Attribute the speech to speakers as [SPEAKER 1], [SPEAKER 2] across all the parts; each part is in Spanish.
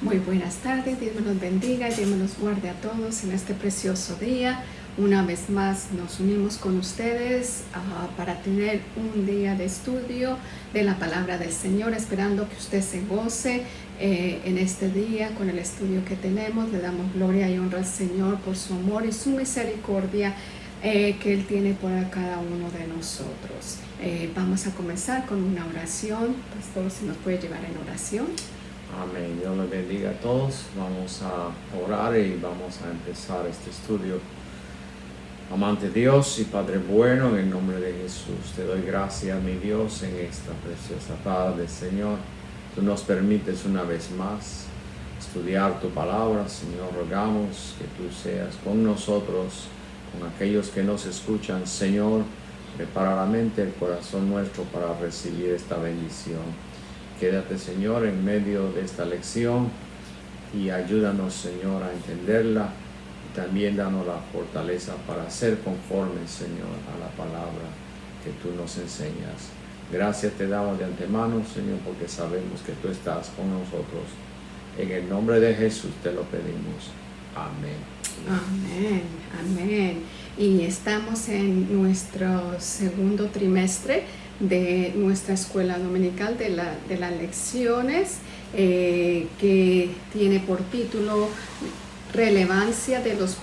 [SPEAKER 1] Muy buenas tardes, Dios me los bendiga y Dios me los guarde a todos en este precioso día. Una vez más nos unimos con ustedes para tener un día de estudio de la palabra del Señor, esperando que usted se goce en este día con el estudio que tenemos. Le damos gloria y honra al Señor por su amor y su misericordia que Él tiene por cada uno de nosotros. Vamos a comenzar con una oración. Pastor, si nos puede llevar en oración.
[SPEAKER 2] Amén. Dios les bendiga a todos. Vamos a orar y vamos a empezar este estudio. Amante Dios y Padre bueno, en el nombre de Jesús, te doy gracias, mi Dios, en esta preciosa tarde, Señor. Tú nos permites una vez más estudiar tu palabra, Señor. Rogamos que tú seas con nosotros, con aquellos que nos escuchan, Señor. Prepara la mente, el corazón nuestro para recibir esta bendición. Quédate, Señor, en medio de esta lección y ayúdanos, Señor, a entenderla y también danos la fortaleza para ser conformes, Señor, a la palabra que tú nos enseñas. Gracias te damos de antemano, Señor, porque sabemos que tú estás con nosotros. En el nombre de Jesús te lo pedimos. Amén.
[SPEAKER 1] Amén, amén. Y estamos en nuestro segundo trimestre de nuestra escuela dominical de las lecciones que tiene por título Relevancia de los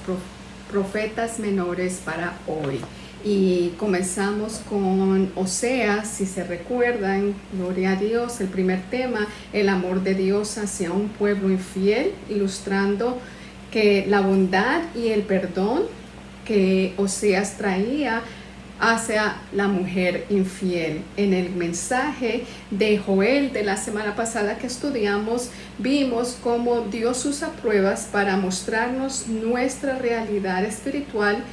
[SPEAKER 1] profetas menores para hoy. Y comenzamos con Oseas, si se recuerdan, gloria a Dios, el primer tema, el amor de Dios hacia un pueblo infiel, ilustrando que la bondad y el perdón que Oseas traía hacia la mujer infiel. En el mensaje de Joel de la semana pasada que estudiamos, vimos cómo Dios usa pruebas para mostrarnos nuestra realidad espiritual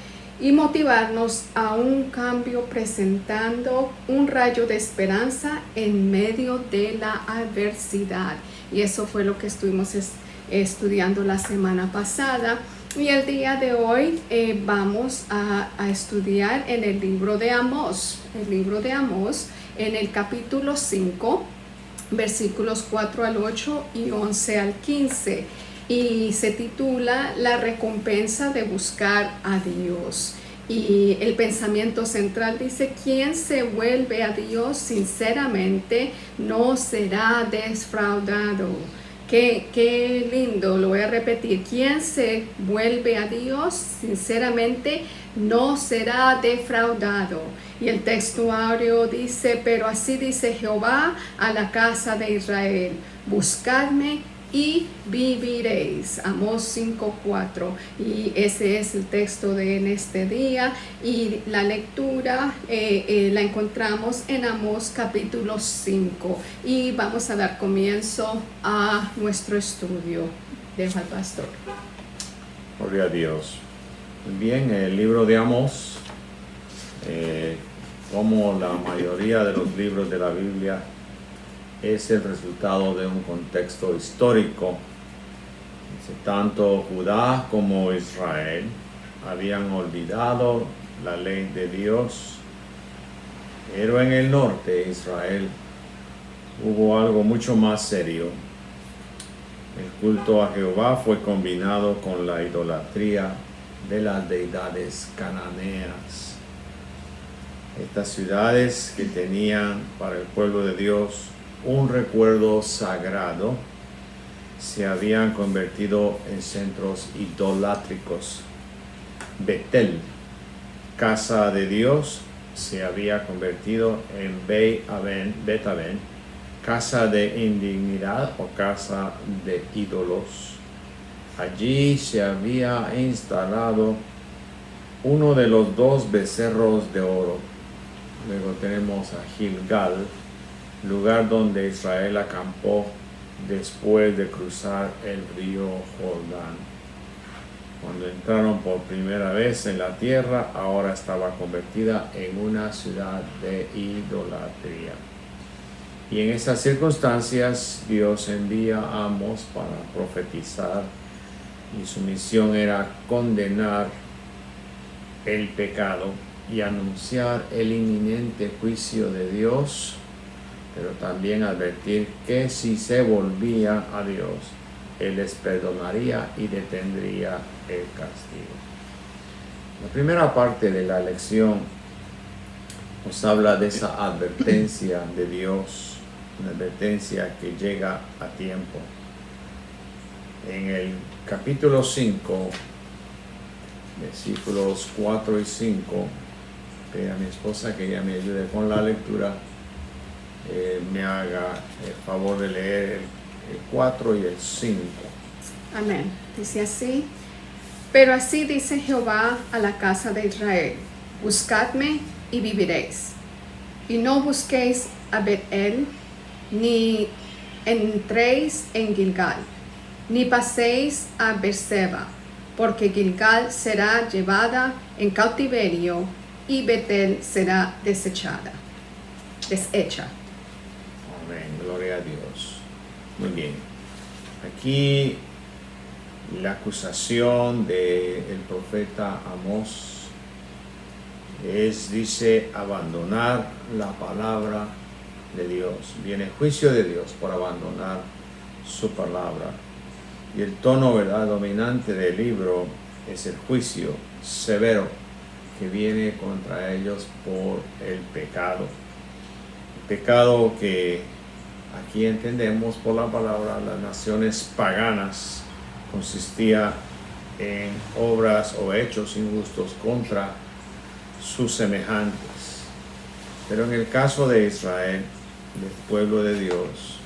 [SPEAKER 1] y motivarnos a un cambio, presentando un rayo de esperanza en medio de la adversidad. Y eso fue lo que estuvimos estudiando la semana pasada. Y el día de hoy vamos a estudiar en el libro de Amós, en el capítulo 5, versículos 4 al 8 y 11 al 15. Y se titula La recompensa de buscar a Dios. Y el pensamiento central dice: quien se vuelve a Dios sinceramente no será defraudado. Qué lindo, lo voy a repetir. Quien se vuelve a Dios sinceramente no será defraudado. Y el textuario dice: pero así dice Jehová a la casa de Israel: buscadme y viviréis. Amós 5:4. Y ese es el texto de en este día, y la lectura la encontramos en Amós capítulo 5, y vamos a dar comienzo a nuestro estudio. Dejo al pastor.
[SPEAKER 2] Gloria a Dios. Bien, el libro de Amós, como la mayoría de los libros de la Biblia, es el resultado de un contexto histórico. Tanto Judá como Israel habían olvidado la ley de Dios, pero en el norte, Israel, hubo algo mucho más serio. El culto a Jehová fue combinado con la idolatría de las deidades cananeas. Estas ciudades, que tenían para el pueblo de Dios un recuerdo sagrado, se habían convertido en centros idolátricos. Betel, casa de Dios, se había convertido en Bet-Aven, casa de indignidad o casa de ídolos. Allí se había instalado uno de los dos becerros de oro. Luego tenemos a Gilgal, lugar donde Israel acampó después de cruzar el río Jordán. Cuando entraron por primera vez en la tierra, ahora estaba convertida en una ciudad de idolatría. Y en esas circunstancias, Dios envía a Amós para profetizar, y su misión era condenar el pecado y anunciar el inminente juicio de Dios, pero también advertir que si se volvía a Dios, Él les perdonaría y detendría el castigo. La primera parte de la lección nos habla de esa advertencia de Dios, una advertencia que llega a tiempo. En el capítulo 5, versículos 4 y 5, a mi esposa que ella me ayude con la lectura, me haga el favor de leer el 4 y el 5.
[SPEAKER 1] Amén. Dice así: pero así dice Jehová a la casa de Israel: buscadme y viviréis, y no busquéis a Betel, ni entréis en Gilgal, ni paséis a Beerseba, porque Gilgal será llevada en cautiverio y Betel será deshecha.
[SPEAKER 2] Amén, gloria a Dios. Muy bien. Aquí la acusación del profeta Amós dice, abandonar la palabra de Dios. Viene juicio de Dios por abandonar su palabra. Y el tono, ¿verdad?, dominante del libro es el juicio severo que viene contra ellos por el pecado. El pecado que aquí entendemos por la palabra las naciones paganas consistía en obras o hechos injustos contra sus semejantes. Pero en el caso de Israel, del pueblo de Dios,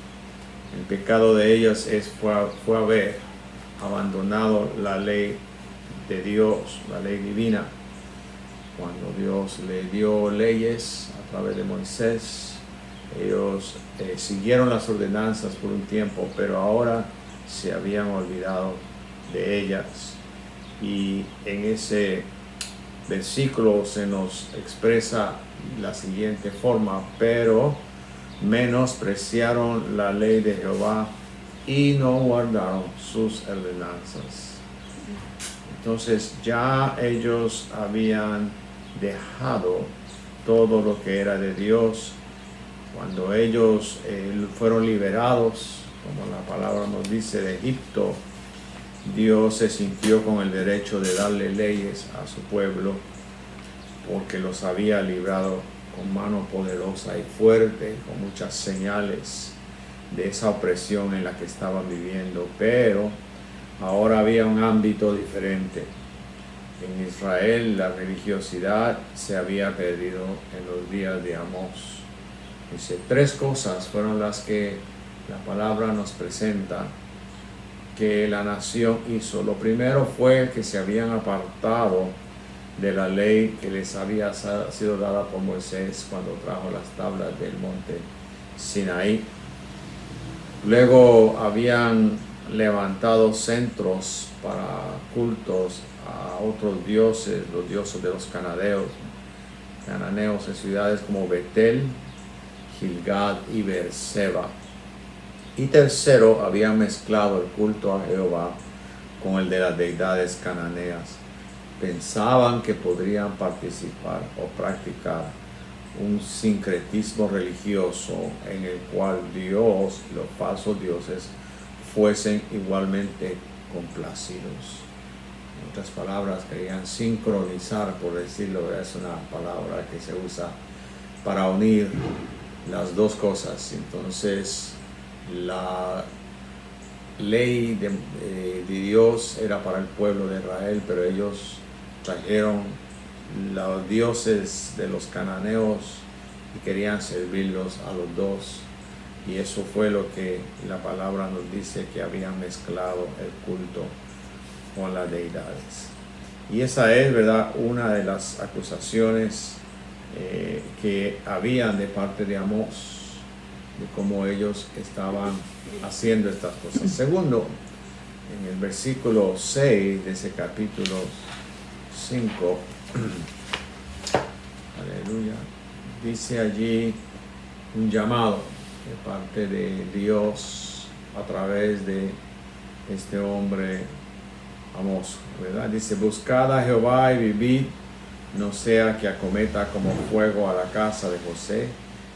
[SPEAKER 2] el pecado de ellos fue haber abandonado la ley de Dios, la ley divina. Cuando Dios le dio leyes a través de Moisés, ellos siguieron las ordenanzas por un tiempo, pero ahora se habían olvidado de ellas. Y en ese versículo se nos expresa la siguiente forma: pero menospreciaron la ley de Jehová y no guardaron sus ordenanzas. Entonces ya ellos habían dejado todo lo que era de Dios. Cuando ellos fueron liberados, como la palabra nos dice, de Egipto, Dios se sintió con el derecho de darle leyes a su pueblo porque los había librado con mano poderosa y fuerte, con muchas señales de esa opresión en la que estaban viviendo. Pero ahora había un ámbito diferente. En Israel la religiosidad se había perdido en los días de Amós. Dice, 3 cosas fueron las que la palabra nos presenta que la nación hizo. Lo primero fue que se habían apartado de la ley que les había sido dada por Moisés cuando trajo las tablas del monte Sinaí. Luego habían levantado centros para cultos a otros dioses, los dioses de los cananeos en ciudades como Betel, Gilgal y Beerseba. Y tercero, habían mezclado el culto a Jehová con el de las deidades cananeas. Pensaban que podrían participar o practicar un sincretismo religioso en el cual Dios y los falsos dioses fuesen igualmente complacidos. En otras palabras, querían sincronizar, por decirlo, es una palabra que se usa para unir las dos cosas. Entonces, la ley de Dios era para el pueblo de Israel, pero ellos trajeron los dioses de los cananeos y querían servirlos a los dos. Y eso fue lo que la palabra nos dice, que habían mezclado el culto con las deidades. Y esa es, ¿verdad?, una de las acusaciones que habían de parte de Amós, de cómo ellos estaban haciendo estas cosas. Segundo, en el versículo 6 de ese capítulo 5, aleluya, dice allí un llamado de parte de Dios a través de este hombre Amós, ¿verdad? Dice, buscad a Jehová y vivid, no sea que acometa como fuego a la casa de José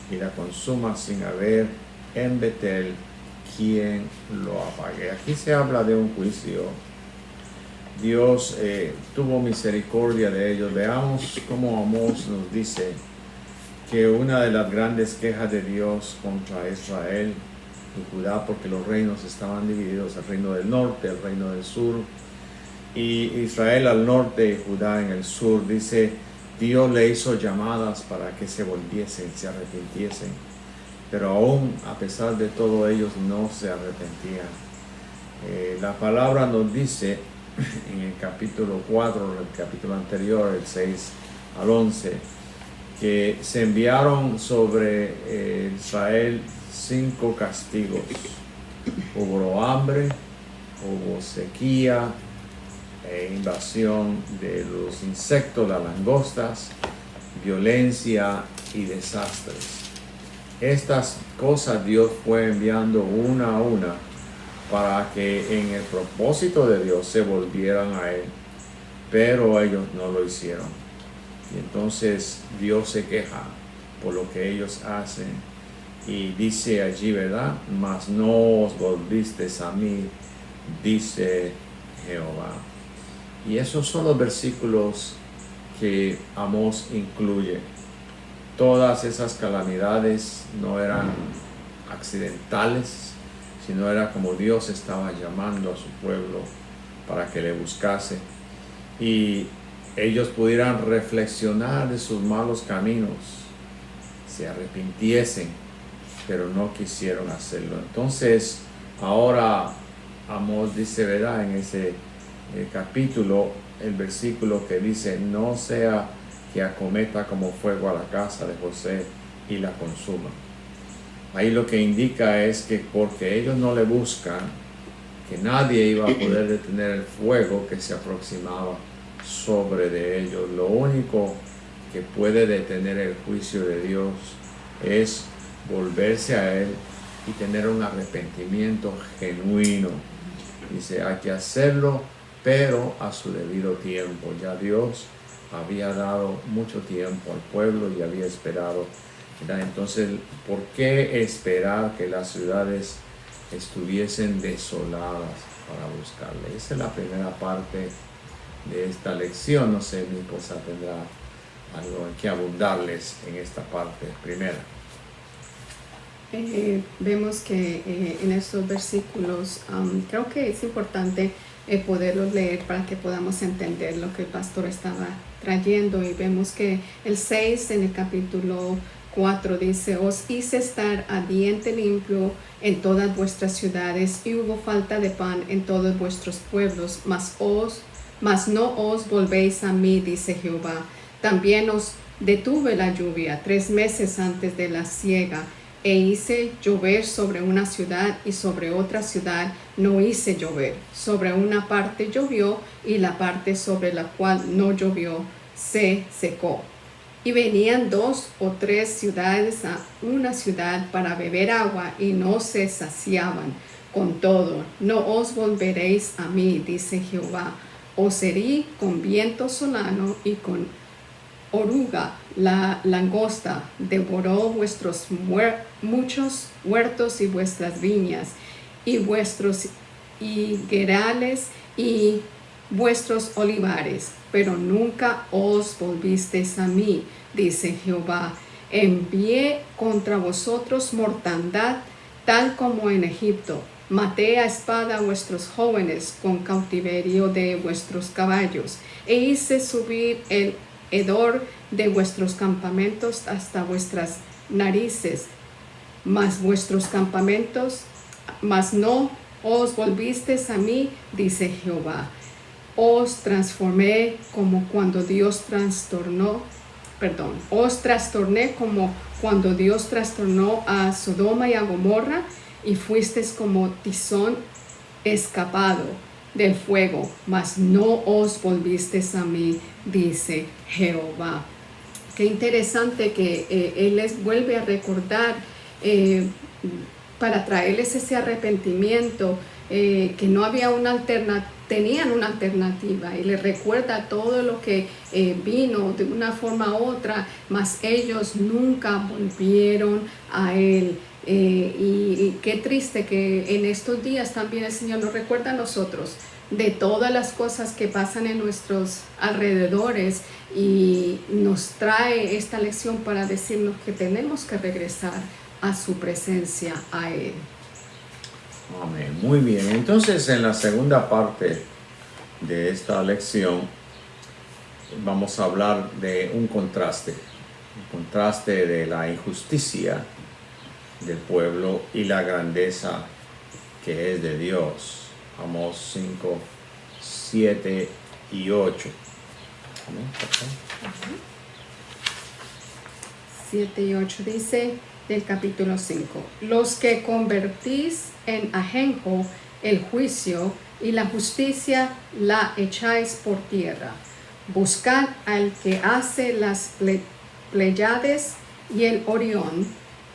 [SPEAKER 2] y la consuma sin haber en Betel quien lo apague. Aquí se habla de un juicio. Dios tuvo misericordia de ellos. Veamos cómo Amós nos dice que una de las grandes quejas de Dios contra Israel y Judá, porque los reinos estaban divididos, el reino del norte, el reino del sur, y Israel al norte y Judá en el sur, dice, Dios le hizo llamadas para que se volviesen, se arrepintiesen, pero aún a pesar de todo ellos no se arrepentían. La palabra nos dice en el capítulo 4, el capítulo anterior, el 6 al 11, que se enviaron sobre Israel 5 castigos. Hubo hambre, hubo sequía, invasión de los insectos, las langostas, violencia y desastres. Estas cosas Dios fue enviando una a una para que en el propósito de Dios se volvieran a Él, pero ellos no lo hicieron. Y entonces Dios se queja por lo que ellos hacen y dice allí, ¿verdad? Mas no os volvisteis a mí, dice Jehová. Y esos son los versículos que Amós incluye. Todas esas calamidades no eran accidentales, sino era como Dios estaba llamando a su pueblo para que le buscase y ellos pudieran reflexionar de sus malos caminos, se arrepintiesen, pero no quisieron hacerlo. Entonces, ahora Amós dice, ¿verdad? En ese capítulo, el versículo que dice, no sea que acometa como fuego a la casa de José y la consuma. Ahí lo que indica es que porque ellos no le buscan, que nadie iba a poder detener el fuego que se aproximaba sobre de ellos. Lo único que puede detener el juicio de Dios es volverse a Él y tener un arrepentimiento genuino. Dice, hay que hacerlo, pero a su debido tiempo. Ya Dios había dado mucho tiempo al pueblo y había esperado, ¿verdad? Entonces, ¿por qué esperar que las ciudades estuviesen desoladas para buscarle? Esa es la primera parte de esta lección. No sé, mi esposa tendrá algo en que abundarles en esta parte primera.
[SPEAKER 1] Vemos que en estos versículos creo que es importante poderlos leer para que podamos entender lo que el pastor estaba trayendo, y vemos que el 6 en el capítulo 4 dice, os hice estar a diente limpio en todas vuestras ciudades y hubo falta de pan en todos vuestros pueblos, mas no os volvéis a mí, dice Jehová. También os detuve la lluvia 3 meses antes de la siega, e hice llover sobre una ciudad y sobre otra ciudad no hice llover. Sobre una parte llovió y la parte sobre la cual no llovió se secó. Y venían 2 o 3 ciudades a una ciudad para beber agua y no se saciaban. Con todo, no os volveréis a mí, dice Jehová. Os herí con viento solano y con oruga, la langosta devoró vuestros muchos huertos y vuestras viñas, y vuestros higuerales y vuestros olivares, pero nunca os volvisteis a mí, dice Jehová. Envié contra vosotros mortandad, tal como en Egipto. Maté a espada a vuestros jóvenes con cautiverio de vuestros caballos, e hice subir el hedor de vuestros campamentos hasta vuestras narices, mas no os volvisteis a mí, dice Jehová. Os trastorné como cuando Dios trastornó a Sodoma y a Gomorra, y fuisteis como tizón escapado del fuego, mas no os volvisteis a mí, dice Jehová. Qué interesante que Él les vuelve a recordar para traerles ese arrepentimiento, que no había una alternativa, tenían una alternativa, y les recuerda todo lo que vino de una forma u otra, mas ellos nunca volvieron a Él. Y qué triste que en estos días también el Señor nos recuerda a nosotros de todas las cosas que pasan en nuestros alrededores y nos trae esta lección para decirnos que tenemos que regresar a su presencia, a Él.
[SPEAKER 2] Amén. Muy bien. Entonces, en la segunda parte de esta lección, vamos a hablar de un contraste de la injusticia del pueblo y la grandeza que es de Dios. Amós 5, 7 y 8. Amén.
[SPEAKER 1] 7 y 8 dice del capítulo 5: los que convertís en ajenjo el juicio y la justicia la echáis por tierra. Buscad al que hace las Pléyades y el Orión,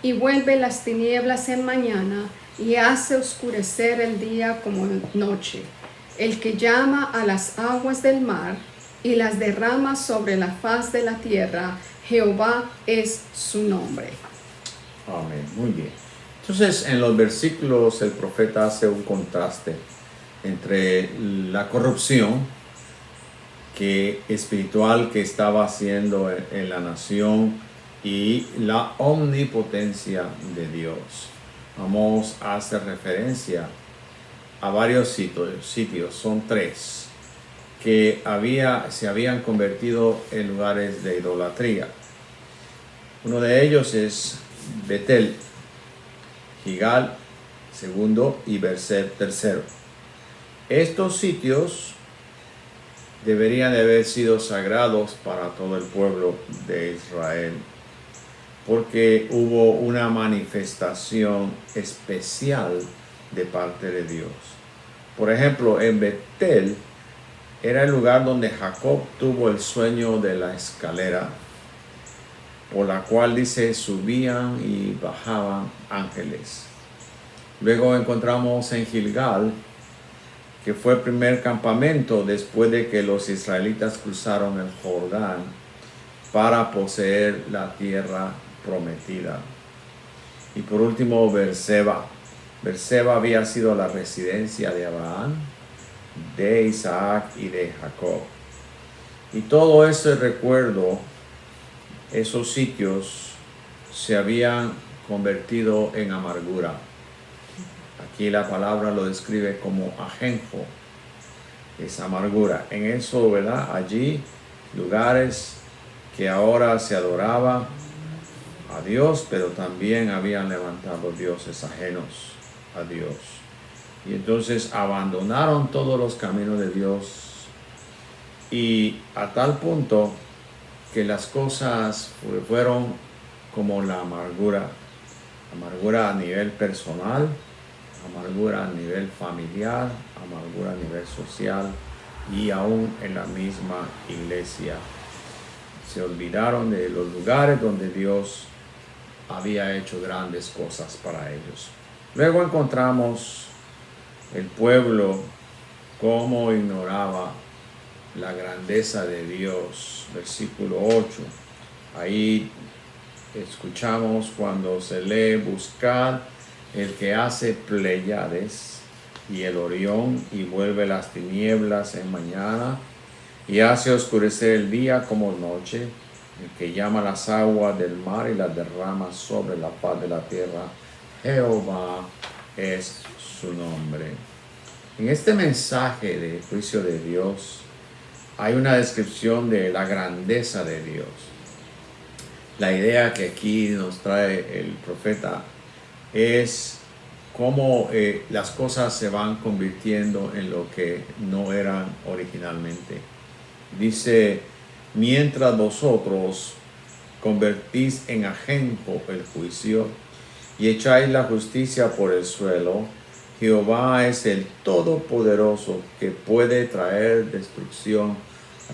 [SPEAKER 1] y vuelve las tinieblas en mañana, y hace oscurecer el día como noche. El que llama a las aguas del mar, y las derrama sobre la faz de la tierra, Jehová es su nombre.
[SPEAKER 2] Amén. Muy bien. Entonces, en los versículos el profeta hace un contraste entre la corrupción espiritual que estaba haciendo en la nación y la omnipotencia de Dios. Amós hace referencia a varios sitios, son 3, que se habían convertido en lugares de idolatría. Uno de ellos es Betel, Gilgal, segundo, y Berseb, tercero. Estos sitios deberían de haber sido sagrados para todo el pueblo de Israel, porque hubo una manifestación especial de parte de Dios. Por ejemplo, en Betel era el lugar donde Jacob tuvo el sueño de la escalera, por la cual dice subían y bajaban ángeles. Luego encontramos en Gilgal, que fue el primer campamento después de que los israelitas cruzaron el Jordán para poseer la tierra prometida. Y por último, Berseba. Berseba había sido la residencia de Abraham, de Isaac y de Jacob. Y todo ese recuerdo, esos sitios se habían convertido en amargura. Aquí la palabra lo describe como ajenjo, es amargura. En eso, ¿verdad? Allí, lugares que ahora se adoraba a Dios, pero también habían levantado dioses ajenos a Dios. Y entonces abandonaron todos los caminos de Dios, y a tal punto que las cosas fueron como la amargura a nivel personal, amargura a nivel familiar, amargura a nivel social y aún en la misma iglesia. Se olvidaron de los lugares donde Dios había hecho grandes cosas para ellos. Luego encontramos el pueblo cómo ignoraba la grandeza de Dios. Versículo 8. Ahí escuchamos cuando se lee: buscad el que hace Pléyades y el Orión, y vuelve las tinieblas en mañana, y hace oscurecer el día como noche, el que llama las aguas del mar y las derrama sobre la faz de la tierra, Jehová es su nombre. En este mensaje de juicio de Dios hay una descripción de la grandeza de Dios. La idea que aquí nos trae el profeta es cómo las cosas se van convirtiendo en lo que no eran originalmente. Dice: mientras vosotros convertís en ajenjo el juicio y echáis la justicia por el suelo, Jehová es el Todopoderoso, que puede traer destrucción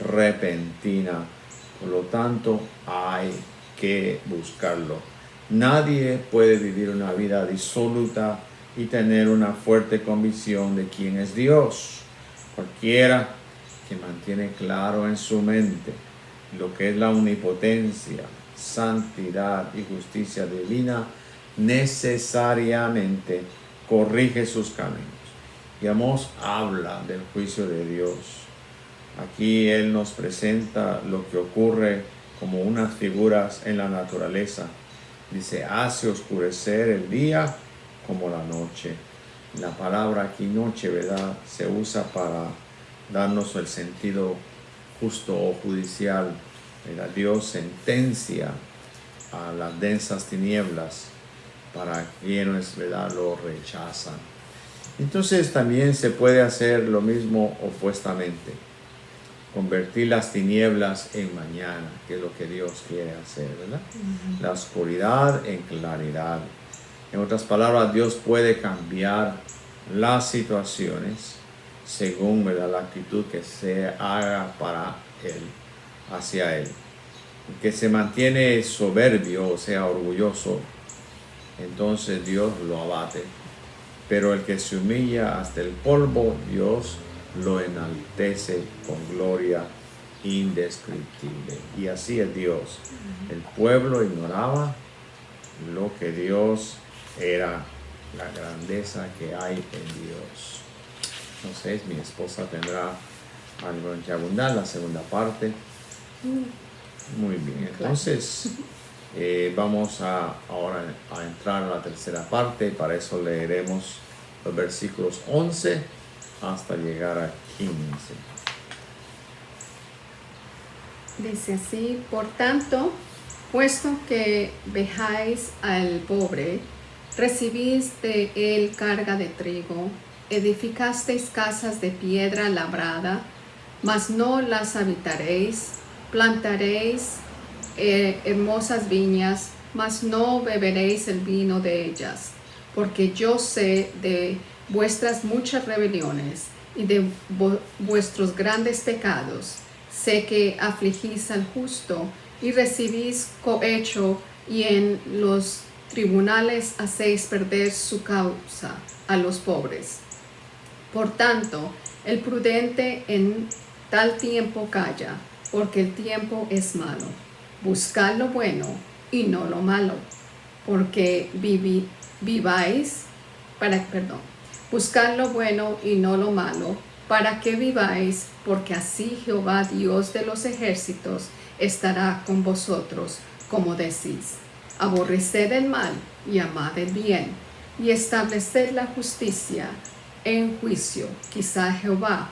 [SPEAKER 2] repentina. Por lo tanto, hay que buscarlo. Nadie puede vivir una vida disoluta y tener una fuerte convicción de quién es Dios. Cualquiera que mantiene claro en su mente lo que es la omnipotencia, santidad y justicia divina, necesariamente corrige sus caminos. Y Amós habla del juicio de Dios. Aquí él nos presenta lo que ocurre como unas figuras en la naturaleza. Dice, hace oscurecer el día como la noche. La palabra aquí noche, ¿verdad?, se usa para darnos el sentido justo o judicial. ¿Verdad? Dios sentencia a las densas tinieblas para quienes, ¿verdad?, lo rechazan. Entonces también se puede hacer lo mismo opuestamente. Convertir las tinieblas en mañana, que es lo que Dios quiere hacer, ¿verdad? La oscuridad en claridad. En otras palabras, Dios puede cambiar las situaciones según, ¿verdad?, la actitud que se haga para Él, hacia Él. El que se mantiene soberbio, o sea, orgulloso, entonces Dios lo abate. Pero el que se humilla hasta el polvo, Dios lo enaltece con gloria indescriptible. Y así es Dios. El pueblo ignoraba lo que Dios era, la grandeza que hay en Dios. Entonces mi esposa tendrá algo en que abundar, la segunda parte. Muy bien, entonces vamos ahora a entrar a la tercera parte. Para eso leeremos los versículos 11 hasta llegar a 15.
[SPEAKER 1] Dice así: por tanto, puesto que vejáis al pobre, recibís de él carga de trigo, edificasteis casas de piedra labrada, mas no las habitaréis, plantaréis hermosas viñas, mas no beberéis el vino de ellas, porque yo sé de vuestras muchas rebeliones y de vuestros grandes pecados. Sé que afligís al justo y recibís cohecho, y en los tribunales hacéis perder su causa a los pobres. Por tanto, el prudente en tal tiempo calla, porque el tiempo es malo. Buscad lo bueno y no lo malo, porque buscad lo bueno y no lo malo, para que viváis, porque así Jehová Dios de los ejércitos estará con vosotros, como decís. Aborreced el mal y amad el bien, y estableced la justicia en juicio. Quizá Jehová,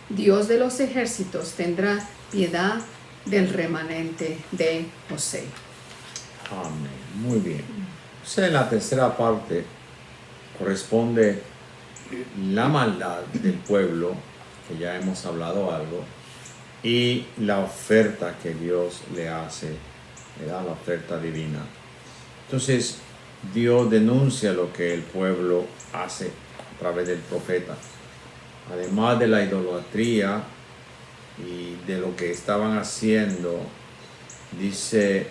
[SPEAKER 1] Dios de los ejércitos, tendrá piedad del remanente de José.
[SPEAKER 2] Amén. Muy bien. O sea, en la tercera parte corresponde la maldad del pueblo, que ya hemos hablado algo, y la oferta que Dios le hace, ¿verdad?, la oferta divina. Entonces, Dios denuncia lo que el pueblo hace a través del profeta. Además de la idolatría y de lo que estaban haciendo, dice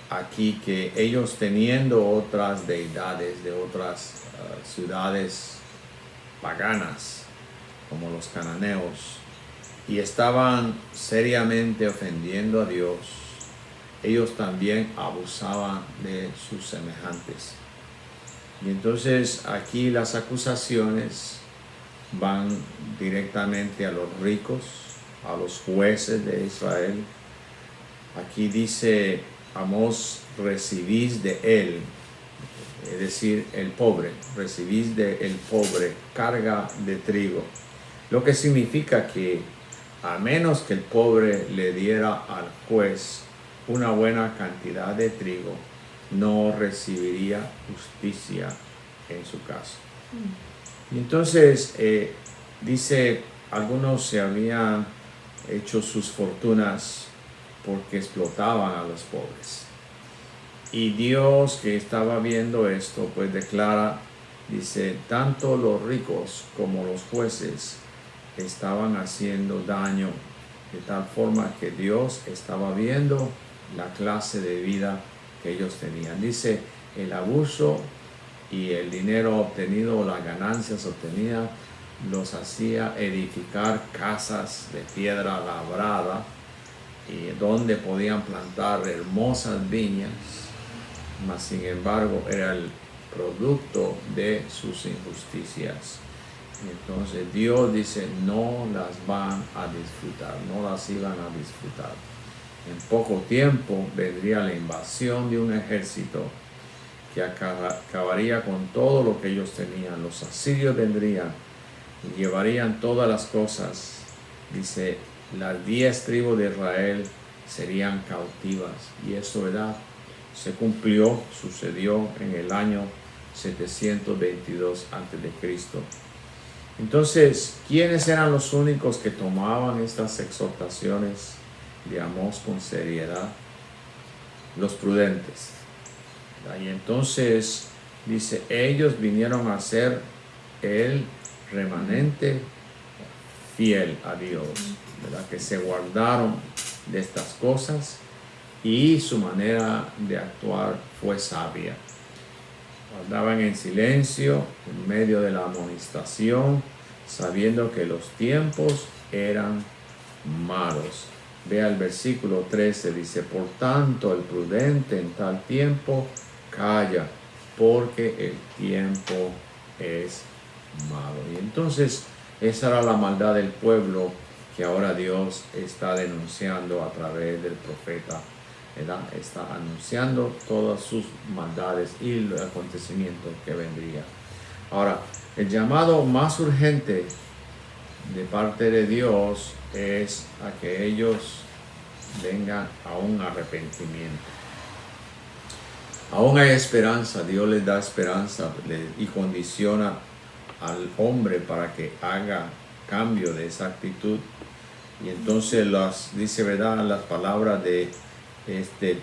[SPEAKER 2] aquí que ellos, teniendo otras deidades de otras ciudades paganas, como los cananeos, y estaban seriamente ofendiendo a Dios, ellos también abusaban de sus semejantes. Y entonces aquí las acusaciones van directamente a los ricos, a los jueces de Israel. Aquí dice Amós: recibís de él, es decir, el pobre, recibís de el pobre carga de trigo. Lo que significa que a menos que el pobre le diera al juez una buena cantidad de trigo, no recibiría justicia en su caso. Y entonces dice, algunos se habían hecho sus fortunas porque explotaban a los pobres. Y Dios, que estaba viendo esto, pues declara, dice, tanto los ricos como los jueces estaban haciendo daño, de tal forma que Dios estaba viendo la clase de vida que ellos tenían. Dice, el abuso y el dinero obtenido, las ganancias obtenidas, los hacía edificar casas de piedra labrada, y donde podían plantar hermosas viñas, mas sin embargo era el producto de sus injusticias. Entonces Dios dice, no las van a disfrutar, no las iban a disfrutar. En poco tiempo vendría la invasión de un ejército que acabaría con todo lo que ellos tenían. Los asirios vendrían y llevarían todas las cosas. Dice, las 10 tribus de Israel serían cautivas. Y eso, ¿verdad?, se cumplió, sucedió en el año 722 a.C. Entonces, ¿quiénes eran los únicos que tomaban estas exhortaciones de Amós con seriedad? Los prudentes. Y entonces dice, ellos vinieron a ser el remanente fiel a Dios, ¿verdad?, que se guardaron de estas cosas y su manera de actuar fue sabia. Guardaban en silencio en medio de la amonestación, sabiendo que los tiempos eran malos. Vea el versículo 13, dice, por tanto el prudente en tal tiempo calla, porque el tiempo es malo. Y entonces esa era la maldad del pueblo que ahora Dios está denunciando a través del profeta, ¿verdad? Está anunciando todas sus maldades y los acontecimientos que vendrían. Ahora, el llamado más urgente de parte de Dios es a que ellos vengan a un arrepentimiento. Aún hay esperanza, Dios les da esperanza y condiciona al hombre para que haga cambio de esa actitud. Y entonces dice, ¿verdad?, las palabras de este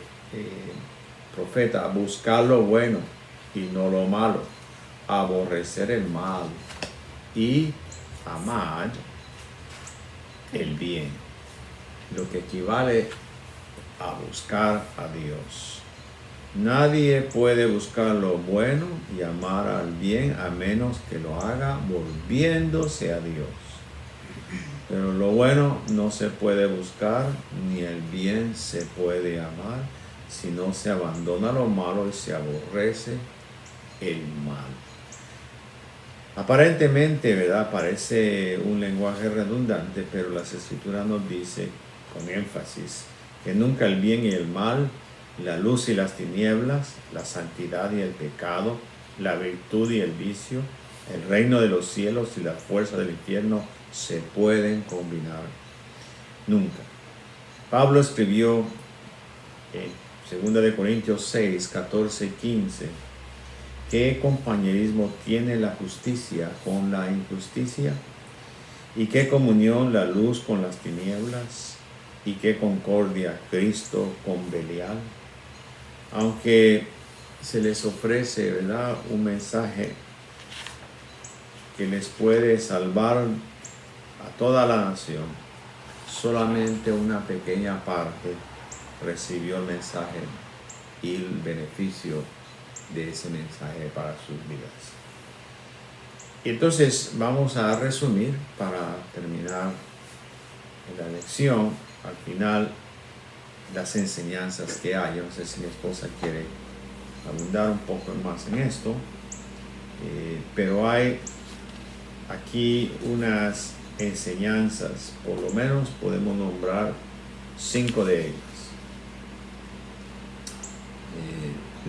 [SPEAKER 2] profeta, buscar lo bueno y no lo malo, aborrecer el mal y amar el bien, lo que equivale a buscar a Dios. Nadie puede buscar lo bueno y amar al bien a menos que lo haga volviéndose a Dios. Pero lo bueno no se puede buscar, ni el bien se puede amar, si no se abandona lo malo y se aborrece el mal. Aparentemente, ¿verdad?, parece un lenguaje redundante, pero las Escrituras nos dice con énfasis que nunca el bien y el mal, la luz y las tinieblas, la santidad y el pecado, la virtud y el vicio, el reino de los cielos y la fuerza del infierno se pueden combinar. Nunca. Pablo escribió en 2 Corintios 6, 14 y 15, ¿qué compañerismo tiene la justicia con la injusticia? ¿Y qué comunión la luz con las tinieblas? ¿Y qué concordia Cristo con Belial? Aunque se les ofrece, ¿verdad?, un mensaje que les puede salvar a toda la nación, solamente una pequeña parte recibió el mensaje y el beneficio de ese mensaje para sus vidas. Entonces vamos a resumir para terminar la lección. Al final, las enseñanzas que hay. No sé si mi esposa quiere abundar un poco más en esto, pero hay aquí unas enseñanzas, por lo menos podemos nombrar 5 de ellas.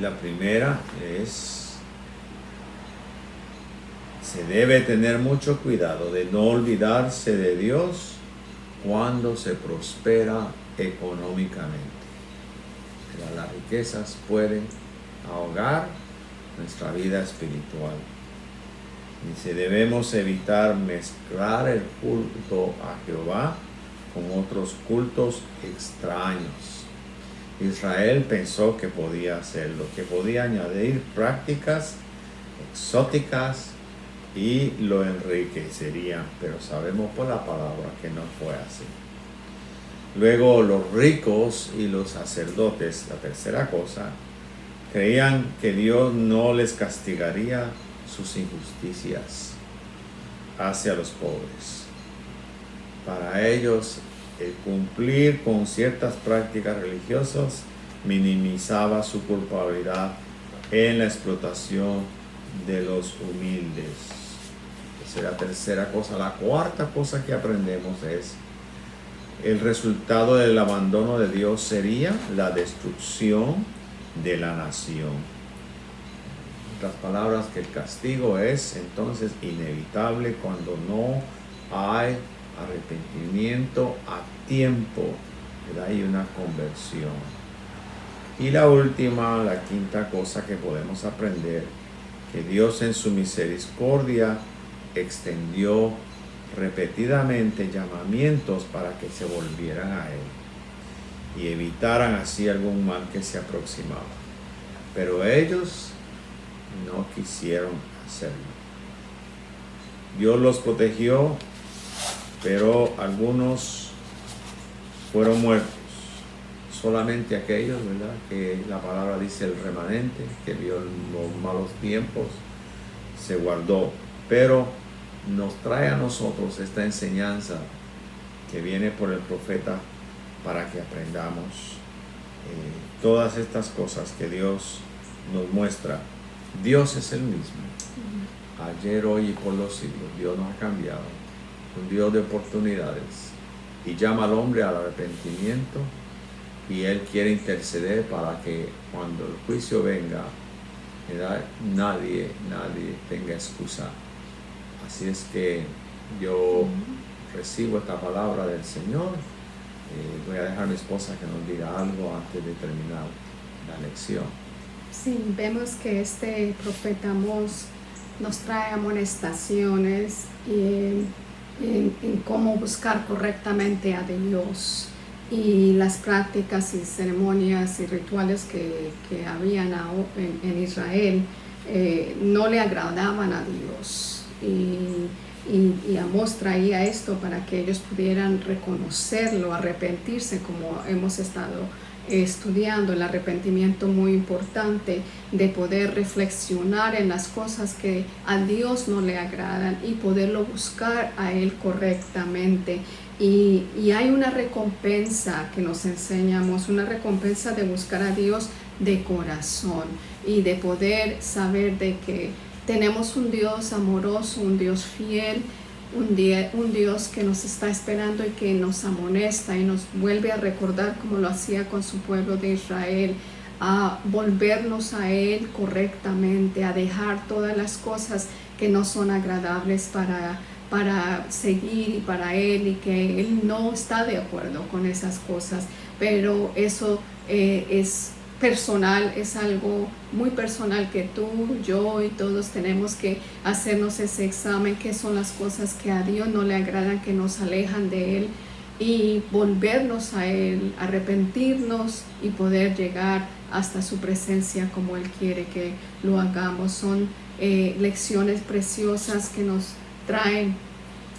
[SPEAKER 2] La primera es, se debe tener mucho cuidado de no olvidarse de Dios cuando se prospera económicamente. Las riquezas pueden ahogar nuestra vida espiritual. Dice, debemos evitar mezclar el culto a Jehová con otros cultos extraños. Israel pensó que podía hacerlo, que podía añadir prácticas exóticas y lo enriquecerían, pero sabemos por la palabra que no fue así. Luego los ricos y los sacerdotes, la tercera cosa, creían que Dios no les castigaría sus injusticias hacia los pobres. Para ellos, el cumplir con ciertas prácticas religiosas minimizaba su culpabilidad en la explotación de los humildes. Esa es la tercera cosa. La cuarta cosa que aprendemos es el resultado del abandono de Dios sería la destrucción de la nación. En otras palabras, que el castigo es entonces inevitable cuando no hay arrepentimiento a tiempo, ¿verdad? Y una conversión. Y la última, la quinta cosa que podemos aprender, que Dios en su misericordia extendió repetidamente llamamientos para que se volvieran a Él y evitaran así algún mal que se aproximaba. Pero ellos no quisieron hacerlo. Dios los protegió, pero algunos fueron muertos. Solamente aquellos, ¿verdad?, que la palabra dice el remanente, que vio los malos tiempos, se guardó. Pero nos trae a nosotros esta enseñanza que viene por el profeta para que aprendamos todas estas cosas que Dios nos muestra. Dios es el mismo, ayer, hoy y por los siglos. Dios no ha cambiado, un Dios de oportunidades, y llama al hombre al arrepentimiento, y Él quiere interceder para que cuando el juicio venga, ¿verdad?, nadie tenga excusa. Así es que yo recibo esta palabra del Señor. Voy a dejar a mi esposa que nos diga algo antes de terminar la lección.
[SPEAKER 1] Sí, vemos que este profeta Amós nos trae amonestaciones en cómo buscar correctamente a Dios, y las prácticas y ceremonias y rituales que habían en Israel no le agradaban a Dios. Y Amós traía esto para que ellos pudieran reconocerlo, arrepentirse, como hemos estado estudiando. El arrepentimiento muy importante, de poder reflexionar en las cosas que a Dios no le agradan y poderlo buscar a Él correctamente. Y hay una recompensa que nos enseñamos, una recompensa de buscar a Dios de corazón y de poder saber de que tenemos un Dios amoroso, un Dios fiel, un Dios que nos está esperando y que nos amonesta y nos vuelve a recordar, como lo hacía con su pueblo de Israel, a volvernos a Él correctamente, a dejar todas las cosas que no son agradables para seguir y para Él, y que Él no está de acuerdo con esas cosas. Pero eso es personal, es algo muy personal que tú, yo y todos tenemos que hacernos ese examen, qué son las cosas que a Dios no le agradan, que nos alejan de Él, y volvernos a Él, arrepentirnos y poder llegar hasta su presencia como Él quiere que lo hagamos. Son lecciones preciosas que nos traen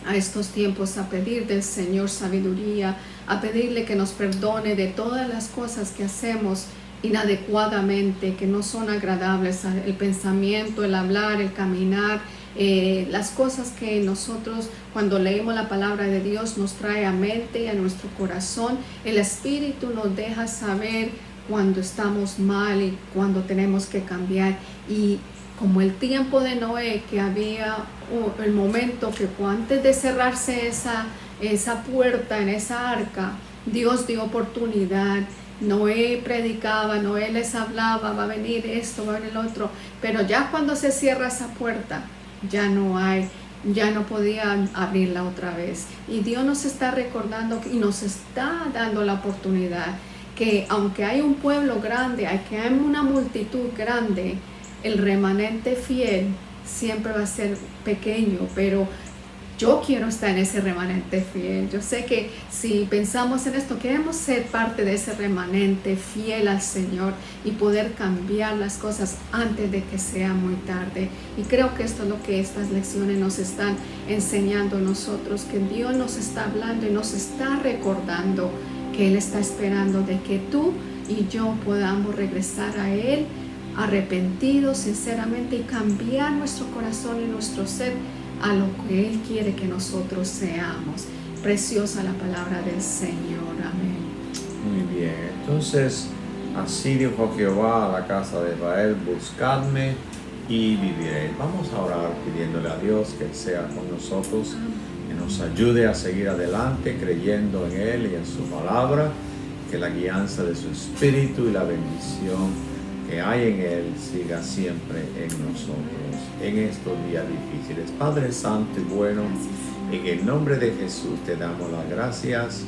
[SPEAKER 1] a estos tiempos, a pedir del Señor sabiduría, a pedirle que nos perdone de todas las cosas que hacemos inadecuadamente, que no son agradables, el pensamiento, el hablar, el caminar, las cosas que nosotros cuando leemos la palabra de Dios nos trae a mente y a nuestro corazón. El Espíritu nos deja saber cuando estamos mal y cuando tenemos que cambiar. Y como el tiempo de Noé, que había el momento que antes de cerrarse esa puerta en esa arca, Dios dio oportunidad. Noé predicaba, Noé les hablaba, va a venir esto, va a venir el otro, pero ya cuando se cierra esa puerta, ya no podían abrirla otra vez. Y Dios nos está recordando y nos está dando la oportunidad que aunque hay un pueblo grande, que hay una multitud grande, el remanente fiel siempre va a ser pequeño, pero yo quiero estar en ese remanente fiel. Yo sé que si pensamos en esto, queremos ser parte de ese remanente fiel al Señor y poder cambiar las cosas antes de que sea muy tarde. Y creo que esto es lo que estas lecciones nos están enseñando a nosotros, que Dios nos está hablando y nos está recordando que Él está esperando de que tú y yo podamos regresar a Él arrepentidos sinceramente y cambiar nuestro corazón y nuestro ser a lo que Él quiere que nosotros seamos. Preciosa la palabra del Señor. Amén.
[SPEAKER 2] Muy bien. Entonces, Así dijo Jehová a la casa de Israel, buscadme y viviréis. Vamos a orar pidiéndole a Dios que Él sea con nosotros, que nos ayude a seguir adelante creyendo en Él y en su palabra, que la guianza de su Espíritu y la bendición que hay en Él siga siempre en nosotros en estos días difíciles. Padre Santo y bueno, en el nombre de Jesús te damos las gracias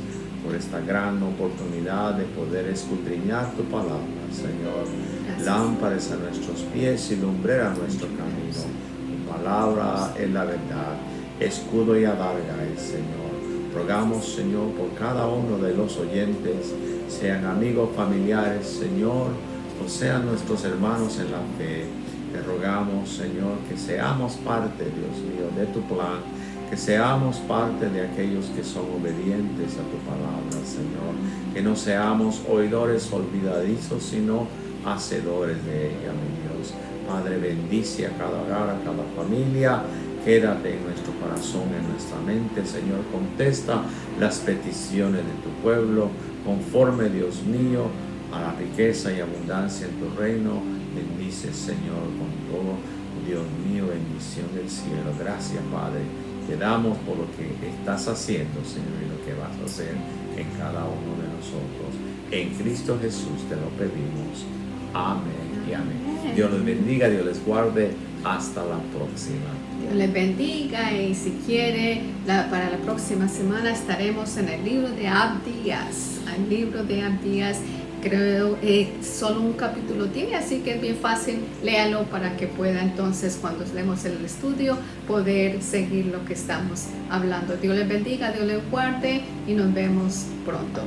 [SPEAKER 2] por esta gran oportunidad de poder escudriñar tu palabra, Señor.
[SPEAKER 1] Gracias.
[SPEAKER 2] Lámparas a nuestros pies y lumbrera a nuestro camino. Tu palabra es la verdad, escudo y adarga es, Señor. Rogamos, Señor, por cada uno de los oyentes, sean amigos, familiares, Señor, o sean nuestros hermanos en la fe. Te rogamos, Señor, que seamos parte, Dios mío, de tu plan, que seamos parte de aquellos que son obedientes a tu palabra, Señor, que no seamos oidores olvidadizos, sino hacedores de ella, mi Dios. Padre, bendice a cada hogar, a cada familia, quédate en nuestro corazón, en nuestra mente, Señor, contesta las peticiones de tu pueblo, conforme, Dios mío, a la riqueza y abundancia en tu reino. Bendice, Señor, con todo, Dios mío, bendición del cielo. Gracias, Padre. Te damos por lo que estás haciendo, Señor, y lo que vas a hacer en cada uno de nosotros. En Cristo Jesús te lo pedimos. Amén y amén. Dios les bendiga, Dios les guarde. Hasta la próxima.
[SPEAKER 1] Dios les bendiga y si quiere, para la próxima semana estaremos en el libro de Abdías. El libro de Abdías, creo, solo un capítulo tiene, así que es bien fácil, léalo para que pueda entonces, cuando demos el estudio, poder seguir lo que estamos hablando. Dios les bendiga, Dios les guarde y nos vemos pronto.